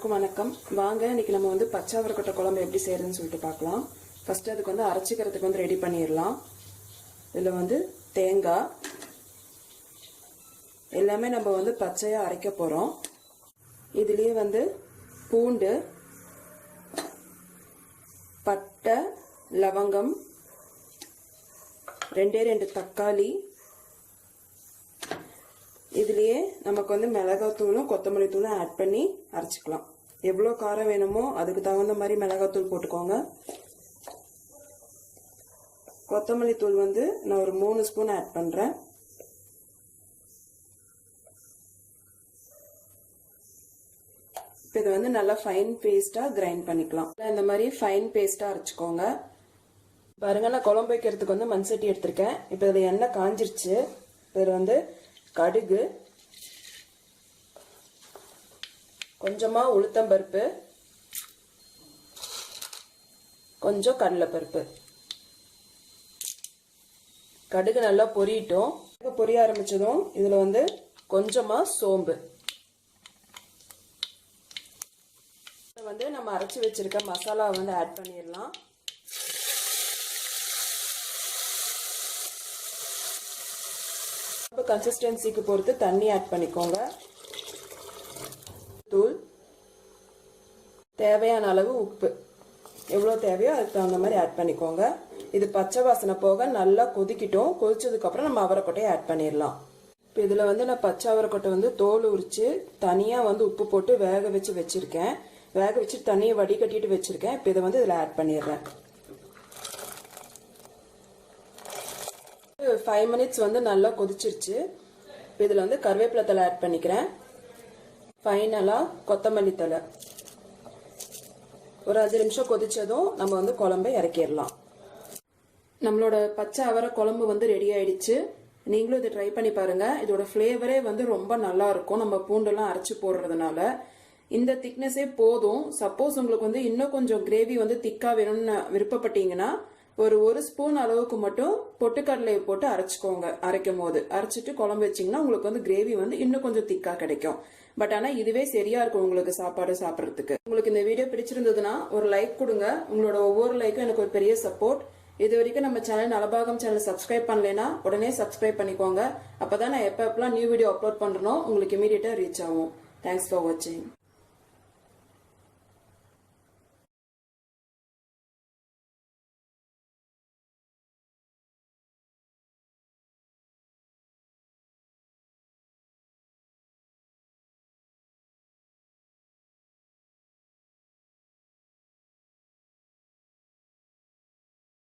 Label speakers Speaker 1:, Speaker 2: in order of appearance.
Speaker 1: எல்லாருக்கும் வணக்கம். வாங்க இன்னைக்கு நம்ம வந்து பச்சை அவரைக்கொட்டை குழம்பு எப்படி செய்யறதுன்னு சொல்லிட்டு பார்க்கலாம். ஃபர்ஸ்ட் அதுக்கு வந்து அரைச்சிக்கிறதுக்கு வந்து ரெடி பண்ணிடலாம். இதில் வந்து தேங்காய் எல்லாமே நம்ம வந்து பச்சையாக அரைக்க போகிறோம். இதுலேயே வந்து பூண்டு, பட்டை, லவங்கம், ரெண்டு தக்காளி, இதுலயே நமக்கு வந்து மிளகாத்தூளும் கொத்தமல்லி தூளும் ஆட் பண்ணி அரைச்சிக்கலாம். எவ்வளோ காரம் வேணுமோ அதுக்கு தகுந்த மாதிரி மிளகாத்தூள் போட்டுக்கோங்க. கொத்தமல்லி தூள் வந்து நான் ஒரு 3 ஸ்பூன் ஆட் பண்றேன். இப்போ இதை வந்து நல்லா ஃபைன் பேஸ்டா கிரைண்ட் பண்ணிக்கலாம். இந்த மாதிரி ஃபைன் பேஸ்டா அரைச்சிக்கோங்க. பாருங்க, நான் குழம்பு வைக்கிறதுக்கு வந்து மண் சட்டி எடுத்திருக்கேன். இப்போ இதில் எண்ணெய் காஞ்சிருச்சு. இதில் வந்து கடுகு, கொஞ்சமா உளுத்தம்பருப்பு, கொஞ்சம் கடலைப்பருப்பு. கடுகு நல்லா பொரியட்டும். பொரிய ஆரம்பிச்சதும் இதுல வந்து கொஞ்சமா சோம்பு வந்து நம்ம அரைச்சு வச்சிருக்க மசாலா வந்து ஆட் பண்ணிடலாம். கன்சிஸ்டன்சிக்கு பொறுத்து தண்ணி ஆட் பண்ணிக்கோங்க. தூள், தேவையான அளவு உப்பு, எவ்வளோ தேவையோ அதுக்கு தகுந்த மாதிரி ஆட் பண்ணிக்கோங்க. இது பச்சை வாசனை போக நல்லா கொதிக்கிட்டோம். கொதிச்சதுக்கு அப்புறம் நம்ம அவரைக்கொட்டையை ஆட் பண்ணிடலாம். இப்போ இதில் வந்து நான் பச்சை அவரைக்கொட்டை வந்து தோல் உரிச்சு தனியாக வந்து உப்பு போட்டு வேக வச்சு வச்சிருக்கேன். வேக வச்சு தண்ணியை வடிகட்டிட்டு வச்சிருக்கேன். இப்போ இதை வந்து இதில் ஆட் பண்ணிடுறேன். 5 மினிட்ஸ் வந்து நல்லா கொதிச்சிருச்சு. இதில் வந்து கருவேப்பிலை தலை ஆட் பண்ணிக்கிறேன். ஃபைனலாக கொத்தமல்லி தலை. ஒரு 5 நிமிஷம் கொதிச்சதும் நம்ம வந்து குழம்பை இறக்கிடலாம். நம்மளோட பச்சை அவரை குழம்பு வந்து ரெடி ஆயிடுச்சு. நீங்களும் இதை ட்ரை பண்ணி பாருங்க. இதோட ஃப்ளேவரே வந்து ரொம்ப நல்லா இருக்கும். நம்ம பூண்டெல்லாம் அரைச்சு போடுறதுனால இந்த திக்னஸே போதும். சப்போஸ் உங்களுக்கு வந்து இன்னும் கொஞ்சம் கிரேவி வந்து திக்கா வேணும்னு விருப்பப்பட்டீங்கன்னா ஒரு ஸ்பூன் அளவுக்கு மட்டும் பொட்டுக்கடலையை போட்டு அரைச்சிக்கோங்க. அரைக்கும் போது அரைச்சிட்டு குழம்பு வச்சிங்கன்னா உங்களுக்கு வந்து கிரேவி வந்து இன்னும் கொஞ்சம் திக்கா கிடைக்கும். பட் ஆனால் இதுவே சரியா இருக்கும் உங்களுக்கு சாப்பாடு சாப்பிட்றதுக்கு. உங்களுக்கு இந்த வீடியோ பிடிச்சிருந்ததுன்னா ஒரு லைக் கொடுங்க. உங்களோட ஒவ்வொரு லைக்கும் எனக்கு ஒரு பெரிய சப்போர்ட். இது வரைக்கும் நம்ம சேனல் நலபாகம் சேனல் சப்ஸ்கிரைப் பண்ணலைன்னா உடனே சப்ஸ்கிரைப் பண்ணிக்கோங்க. அப்பதான் நான் எப்பெல்லாம் நியூ வீடியோ அப்லோட் பண்றனோ உங்களுக்கு இமீடியட்டா ரீச் ஆகும். தேங்க்ஸ் ஃபார் வாட்சிங்.